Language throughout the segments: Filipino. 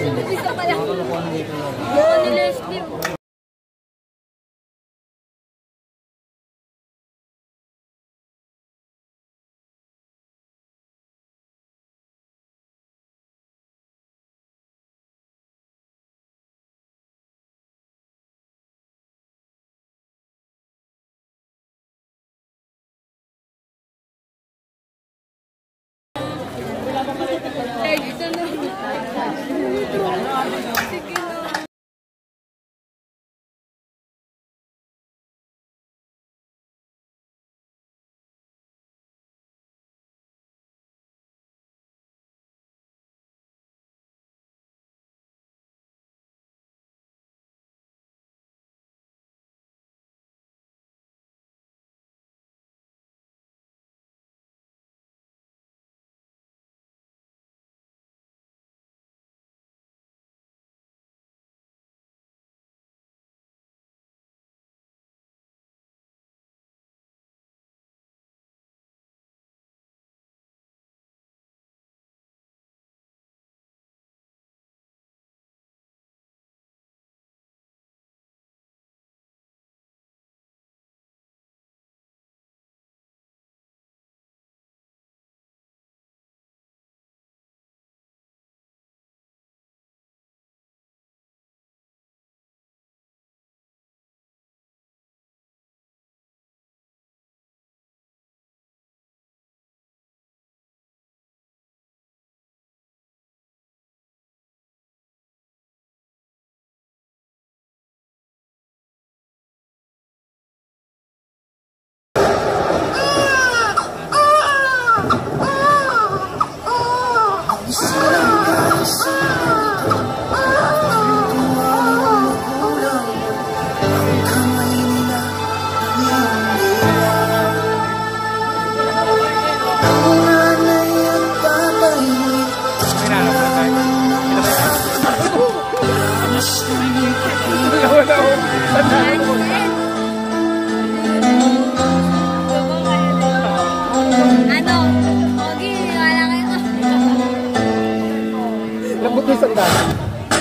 Dito pala. Ni Leslie.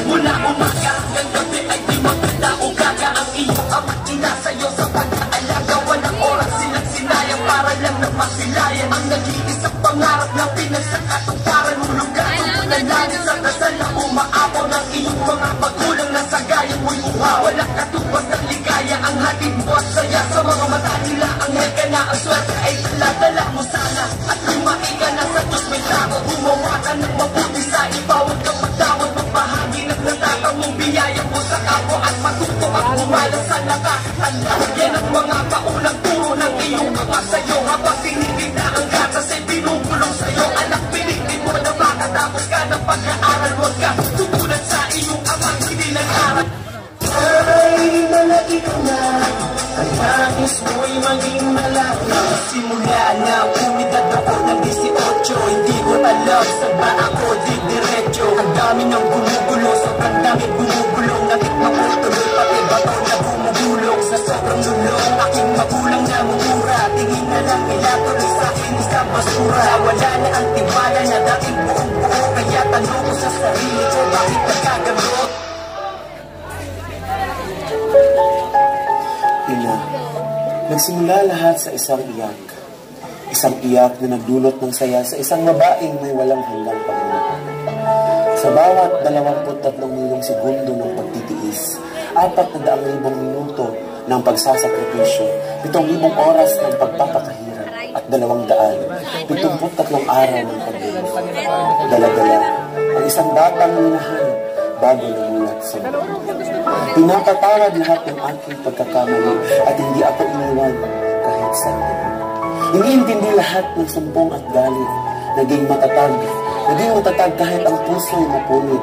Mula umaga hanggang gabi ay di maganda o gaga ang iyong ama't ina sa'yo sa pag-aalaga. Walang oras silang sinayang para lang na masilayan ang nag-iisang pangarap na pinagsakatuparan mo. Lugasan mo na langit sa dasal na umaapaw ng iyong mga magulang na sa gaya mo'y uhaw. Walang katubas ng ligaya ang hatid mo at saya sa mga mata nila. Ang heka na ang swerte ay dala-dala mo sana at lumaki ka na sa Diyos may tako. Gumawa ka ng mabuti sa iba, huwag kang magdawat, magbahagi ng natatang mong biyaya mo sa kapwa at matuto at umalas sa nakakatanda. Yan ang mga paulang turo ng iyong mga sa'yo habang tinitinda ang gatas ay binubulong sa'yo. Anak, pilitin mo na makatapos ka ng pag-aaral, huwag ka tumulan sa iyong amang hindi nag-aral. Ay, malaki ka na, ang nais mo'y maging malaki. Simula na umidad ako ng 18, hindi ko alam saan ba ako didiretso. Ang dami ng gumugulo, sobrang dami gumugulong. Natikman ko tuloy pati bato na gumugulong. Sa sobrang lulong, aking magulang na mumura. Tingin na lang nila tuloy sa akin isang basura. Wala na ang tiwala na dating buong-buo. Kaya tanong ko sa sarili ko, bakit nagkagamot? Ina, nagsimula lahat sa isang iyak. Isang iyak na nagdulot ng saya sa isang babaeng may walang hanggang pagmamahal. Sa bawat 23 milyong segundo ng pagtitiis, 400,000 minuto ng pagsasakripisyo, 7,000 oras ng pagpapakahirap, at 273 araw ng pagbubuhay. Dala-dala ang isang batang minahan bago namulat sa mundo. Pinapatawad lahat ng aking pagkakamali at hindi ako iniwan kahit sandali. Iniintindi lahat ng sumbong at galit. Naging matatag kahit ang puso'y mapunit.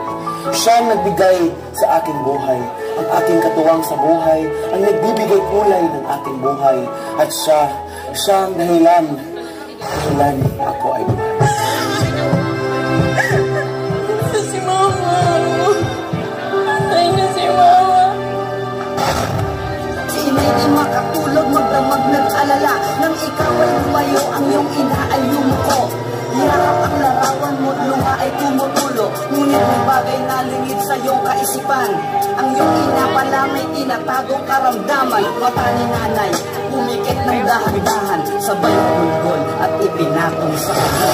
Siya ang nagbigay sa aking buhay, ang aking katuwang sa buhay, ang nagbibigay kulay ng aking buhay. At siya ang dahilan ako ay buhay. Si Mama. Ay na si Mama. Si inay di makatulog, magdamag nag-alala. Nang ikaw ay lumayo, ang iyong ina ay yumuko. Niyakap ang larawan mo't lunga ay tumutulo. Ngunit may bagay na lingid sa iyong kaisipan. Ang iyong ina pala may tinatagong karamdaman. Mata ni nanay, pumikit ng dahan-dahan. Sabay bulgol at ipinatong sa kanya.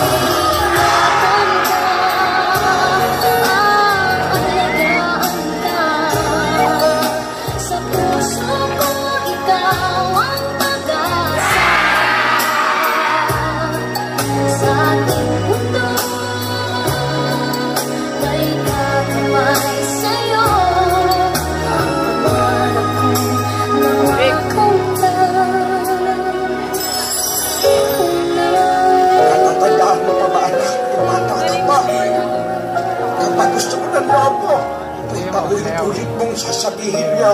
Ulit mong sasabihin niya.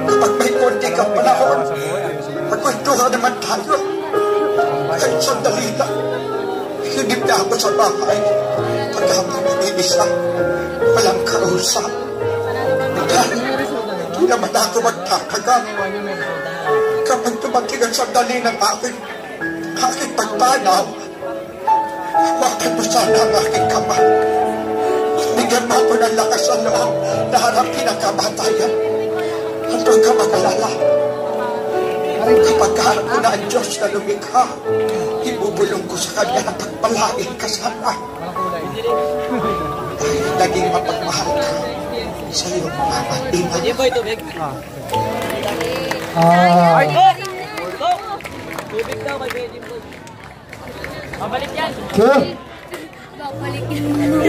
Kapag may konti kang panahon, magkwentuhan naman tayo. Kahit sandali na, hinip na ako sa bahay. Pagkakang nag-iisa, walang kausap. Hindi naman ako magtatagal. Kapag tumating ang sandali ng aking pagpanaw, hawakan mo sana ang aking kamay. Bigyan mo ako ng lakas sa loob na harapin ang kamatayan. Huwag ka mag-alala. Kapag harap ko na ang Diyos na lumikha, ibubulong ko sa Kanya na pagpalain ka sana. Dahil naging mapagmahal ka sa iyong mga ina. Hindi ba ito, Bek? Tubig daw kay Bek. Mabalik yan. Babalik yan.